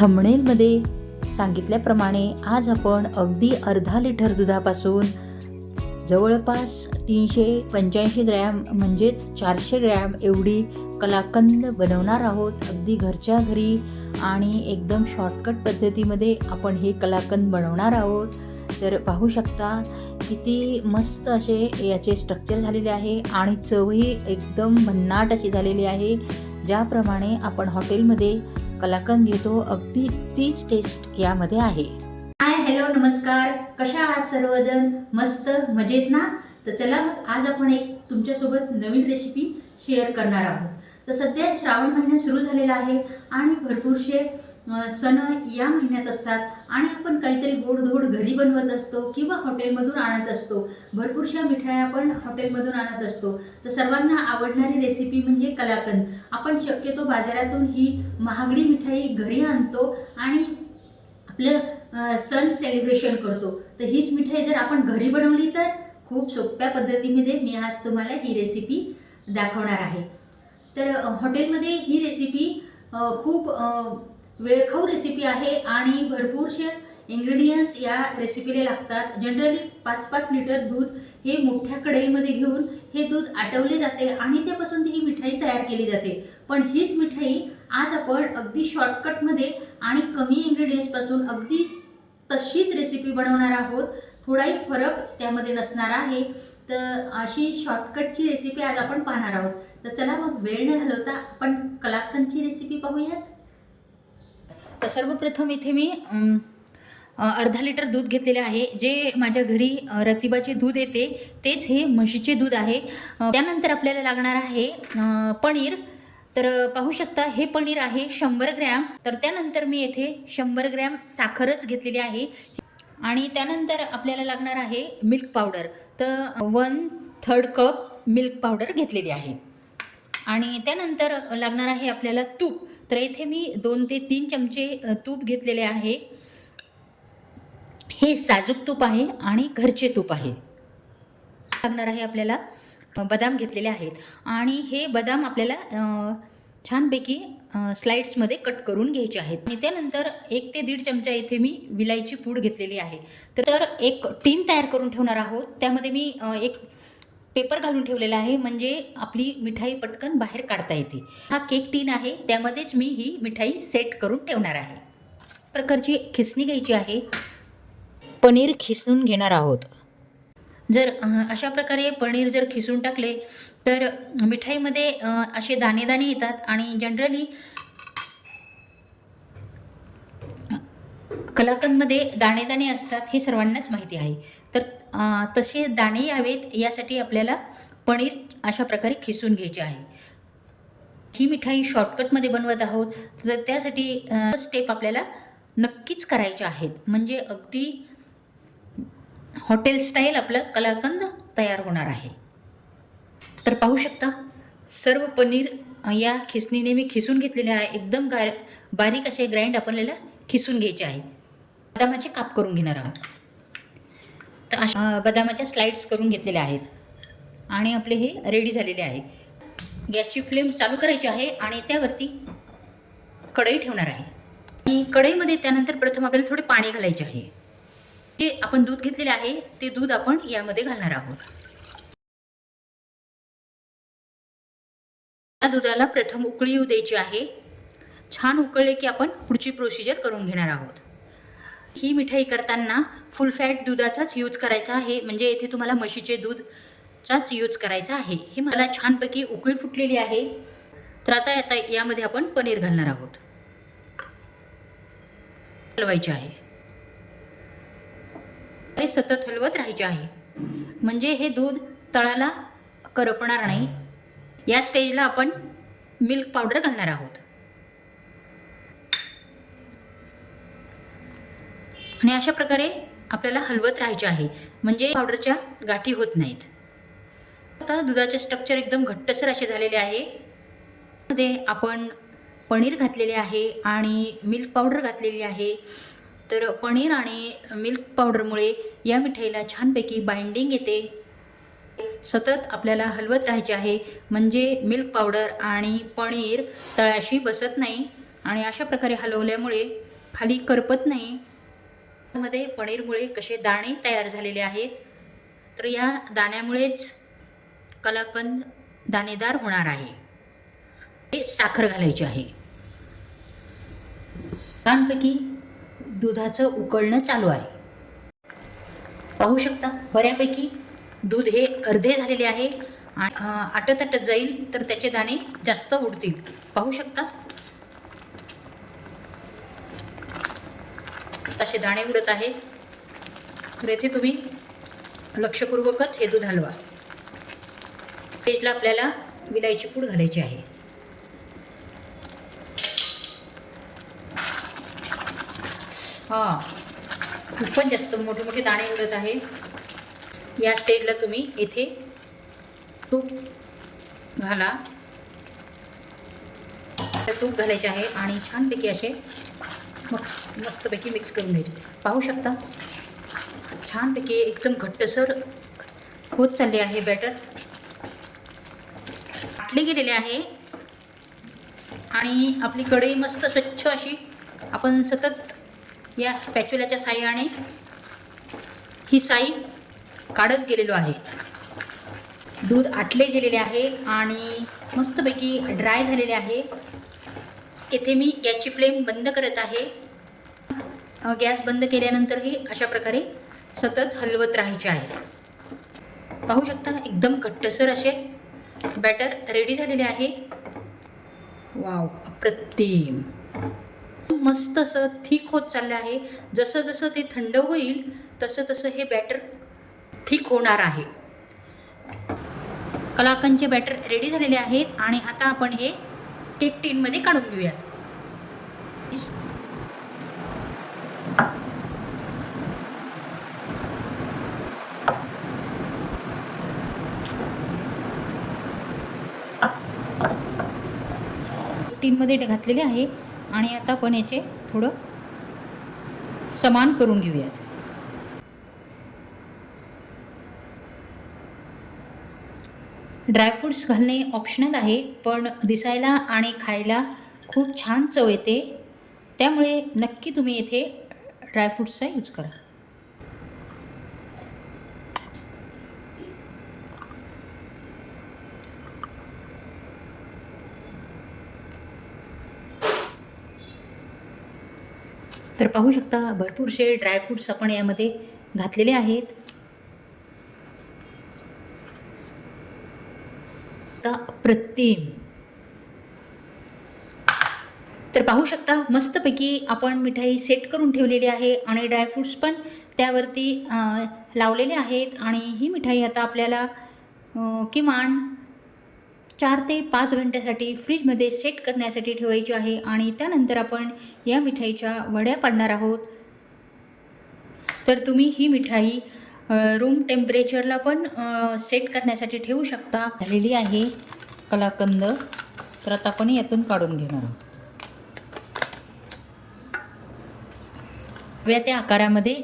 थंबनेलमध्ये सांगितल्याप्रमाणे आज आपण अगदी अर्धा लिटर दुधापासून जवळपास 385 ग्रॅम म्हणजेच 400 ग्रॅम एवढी कलाकंद बनवणार आहोत. अगदी घरच्या घरी आणि एकदम शॉर्टकट पद्धतीमध्ये आपण हे कलाकंद बनवणार आहोत. तर पाहू शकता किती मस्त असे याचे स्ट्रक्चर झालेले आहे आणि चवही एकदम भन्नाट अशी झालेली आहे. ज्याप्रमाणे आपण हॉटेलमध्ये कलाकंद घेतो अगदी तीच टेस्ट यामध्ये आहे. हाय, हॅलो, नमस्कार. कशा आहात सर्वजण? मस्त मजेत ना? तर चला मग आज आपण एक तुमच्यासोबत नवीन रेसिपी शेअर करणार आहोत. तर सध्या श्रावण महिना सुरू झालेला आहे आणि भरपूरसे सण या महिन्यात असतात आणि आपण काहीतरी गोडधोड घरी बनवत असतो किंवा हॉटेलमधून आणत असतो. भरपूरशा मिठाया आपण हॉटेलमधून आणत असतो. तर सर्वांना आवडणारी रेसिपी म्हणजे कलाकंद. आपण शक्यतो बाजारातून ही महागडी मिठाई घरी आणतो आणि आपलं सण सेलिब्रेशन करतो. तर हीच मिठाई जर आपण घरी बनवली तर खूप सोप्या पद्धतीमध्ये मी आज तुम्हाला ही रेसिपी दाखवणार आहे. तर हॉटेलमध्ये ही रेसिपी खूप वेळखाऊ रेसिपी आहे आणि भरपूरसे इन्ग्रेडियंट्स या रेसिपीला लागतात. जनरली 5-5 लिटर दूध हे मोठ्या कढईमध्ये घेऊन हे दूध आटवले जाते आणि त्यापासून ही मिठाई तयार केली जाते. पण हीच मिठाई आज आपण अगदी शॉर्टकटमध्ये आणि कमी इन्ग्रेडियंट्सपासून अगदी तशीच रेसिपी बनवणार आहोत. थोडाही फरक त्यामध्ये नसणार आहे. तर अशी शॉर्टकटची रेसिपी आज आपण पाहणार आहोत. तर चला मग वेळ न घालवता आपण कलाकंदची रेसिपी पाहूयात. तर सर्वप्रथम इथे मी अर्धा लिटर दूध घेतलेले आहे. जे माझ्या घरी रतिबाचे दूध येते तेच हे म्हशीचे दूध आहे. त्यानंतर आपल्याला लागणार आहे पनीर. तर पाहू शकता हे पनीर आहे 100 ग्रॅम. तर त्यानंतर मी येथे 100 ग्रॅम साखरच घेतलेली आहे आणि त्यानंतर आपल्याला लागणार आहे मिल्क पावडर. तर 1/3 कप मिल्क पावडर घेतलेली आहे आणि त्यानंतर लागणार आहे आपल्याला तूप. तर इथे मी 2 ते 3 चमचे तूप घेतलेले आहे. हे साजूक तूप आहे आणि घरचे तूप आहे. लागणार आहे आपल्याला बदाम घेतलेले आहेत आणि हे बदाम आपल्याला छानपैकी स्लाइड्समध्ये कट करून घ्यायचे आहेत. आणि त्यानंतर 1 ते 1.5 चमचा इथे मी विलायची पूड घेतलेली आहे. तर एक टीन तयार करून ठेवणार आहोत. त्यामध्ये मी एक पेपर घालून ठेवलेला आहे म्हणजे आपली मिठाई पटकन बाहेर काढता येते. हा केक टीन आहे, त्यामध्येच मी ही मिठाई सेट करून ठेवणार आहे. प्रकारची खिसणी घ्यायची आहे. पनीर खिसून घेणार आहोत. जर अशा प्रकारे पनीर जर खिसून टाकले तर मिठाईमध्ये असे दाणे दाणे येतात आणि जनरली कलाकंदमध्ये दाणे दाणे असतात हे सर्वांनाच माहिती आहे. तर तसे दाणे यावेत यासाठी आपल्याला पनीर अशा प्रकारे खिसून घ्यायचे आहे. ही मिठाई शॉर्टकटमध्ये बनवत आहोत. तर त्यासाठी स्टेप आपल्याला नक्कीच करायच्या आहेत म्हणजे अगदी हॉटेल स्टाईल आपलं कलाकंद तयार होणार आहे. तर पाहू शकता सर्व पनीर या खिसणीने मी खिसून घेतलेले आहे. एकदम बारीक असे ग्राइंड आपल्याला खिसून घ्यायचे आहे. बदामाचे काप करून घेणार आहोत. तर अशा बदामाच्या स्लाइड्स करून घेतलेल्या आहेत आणि आपले हे रेडी झालेले आहे. गॅसची फ्लेम चालू करायची आहे आणि त्यावरती कढई ठेवणार आहे आणि कढईमध्ये त्यानंतर प्रथम आपल्याला थोडे पाणी घालायचे आहे. जे आपण दूध घेतलेले आहे ते दूध आपण यामध्ये घालणार आहोत. या दुधाला प्रथम उकळी येऊ द्यायची आहे. छान उकळले की आपण पुढची प्रोसिजर करून घेणार आहोत. ही मिठाई करताना फुल फॅट दुधाचाच यूज करायचा आहे म्हणजे इथे तुम्हाला म्हशीचे दूधचाच यूज करायचा आहे. हे मला छानपैकी उकळी फुटलेली आहे. तर आता यामध्ये आपण पनीर घालणार आहोत. हलवायचे आहे. हे सतत हलवत राहायचे आहे म्हणजे हे दूध तळाला करपणार नाही. या स्टेजला आपण मिल्क पावडर घालणार आहोत आणि अशा प्रकारे आपल्याला हलवत राहायचे आहे म्हणजे पावडरच्या गाठी होत नाहीत. आता दुधाचे स्ट्रक्चर एकदम घट्टसर असे झालेले आहे. मध्ये आपण पनीर घातलेले आहे आणि मिल्क पावडर घातलेली आहे. तर पनीर आणि मिल्क पावडरमुळे या मिठाईला छानपैकी बाइंडिंग येते. सतत आपल्याला हलवत राहायचे आहे म्हणजे मिल्क पावडर आणि पनीर तळाशी बसत नाही आणि अशा प्रकारे हलवल्यामुळे खाली करपत नाही. मध्ये पनीरमुळे कसे दाणे तयार झालेले आहेत, तर या दाण्यामुळेच कलाकंद दाणेदार होणार आहे. हे साखर घालायची आहे. छानपैकी दुधाचं उकळणं चालू आहे. पाहू शकता बऱ्यापैकी दूध हे अर्धे झालेले आहे. आटत आटत जाईल तर त्याचे दाणे जास्त उडतील. पाहू शकता असे दाणे उडत आहेत. तर येथे तुम्ही लक्षपूर्वकच हे दूध हलवा. स्टेजला आपल्याला विलायची पूड घालायची आहे. खूपच जास्त मोठे मोठे दाणे उडत आहेत. या स्टेजला तुम्ही येथे तूप घाला. तूप घालायचे आहे आणि छानपैकी असे मस्तपैकी मिक्स करून घ्यायचे. पाहू शकता छानपैकी एकदम घट्टसर होत चालले आहे बॅटर. आटले गेलेले आहे आणि आपली कढई मस्त स्वच्छ अशी आपण सतत या स्पॅच्युलाच्या साहाय्याने ही साई काढत गेलेलो आहे. दूध आटले गेलेले आहे आणि मस्तपैकी ड्राय झालेले आहे. येथे मी गॅसची फ्लेम बंद करत आहे. गॅस बंद केल्यानंतरही अशा प्रकारे सतत हलवत राहायचे आहे. पाहू शकता एकदम घट्टसर असे बॅटर रेडी झालेले आहे. वाव, अप्रतिम. मस्त असं थिक होत चाललं आहे. जसं जसं ते थंड होईल तसं तसं हे बॅटर थिक होणार आहे. कलाकंदचे बॅटर रेडी झालेले आहेत आणि आता आपण हे केक टीनमध्ये काढून घेऊयात. टीनमध्ये घातलेले आहे आणि आता आपण याचे थोडं समान करून घेऊयात. ड्रायफ्रूट्स घालणे ऑप्शनल आहे, पण दिसायला आणि खायला खूप छान चव येते. त्यामुळे नक्की तुम्ही येथे ड्रायफ्रूट्सचा यूज करा. तर पाहू शकता भरपूरसे ड्रायफ्रूट्स आपण यामध्ये घातलेले आहेत. अप्रतिम. तर पाहू शकता मस्तपैकी आपण मिठाई सेट करून ठेवलेली आहे आणि ड्रायफ्रूट्स पण त्यावरती लावलेले आहेत. आणि ही मिठाई आता आपल्याला किमान 4 ते 5 घंट्यासाठी फ्रीजमध्ये सेट करण्यासाठी ठेवायची आहे आणि त्यानंतर आपण या मिठाईच्या वड्या पाडणार आहोत. तर तुम्ही ही मिठाई रूम टेम्परेचरला पण सेट करण्यासाठी ठेवू शकता. झालेली आहे कलाकंद. तर आता आपण यातून काढून घेणार आहोत. हव्या त्या आकारामध्ये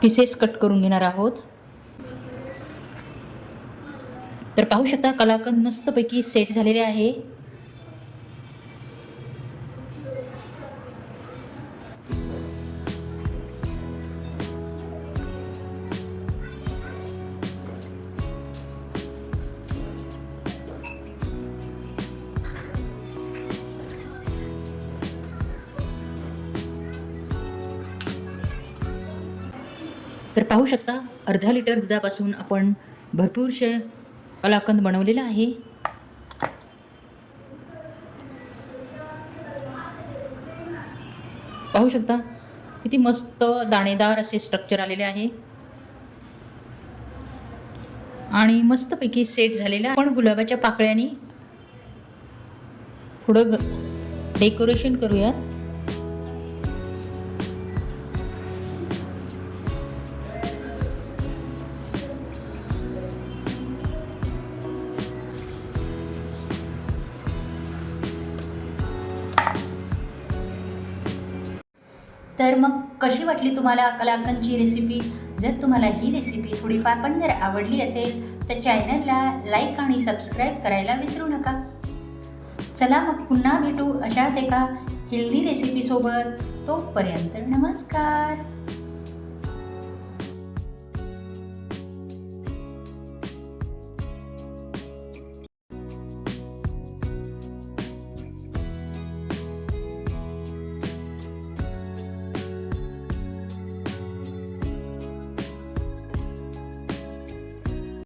पीसेस कट करून घेणार आहोत. तर पाहू शकता कलाकंद मस्तपैकी सेट झालेले आहे. तर पाहू शकता अर्धा लिटर दुधापासून आपण भरपूरसे कलाकंद बनवलेला आहे. पाहू शकता किती मस्त दाणेदार असे स्ट्रक्चर आलेले आहे आणि मस्तपैकी सेट झालेला. आपण गुलाबाच्या पाकळ्यांनी थोडं डेकोरेशन करूयात. तर मग कशी वाटली तुम्हाला कलाकंदची रेसिपी? जर तुम्हाला ही रेसिपी थोडीफार पण जर आवडली असेल तर चॅनलला लाईक आणि सबस्क्राईब करायला विसरू नका. चला मग पुन्हा भेटू अशाच एका हेल्दी रेसिपीसोबत. तोपर्यंत नमस्कार.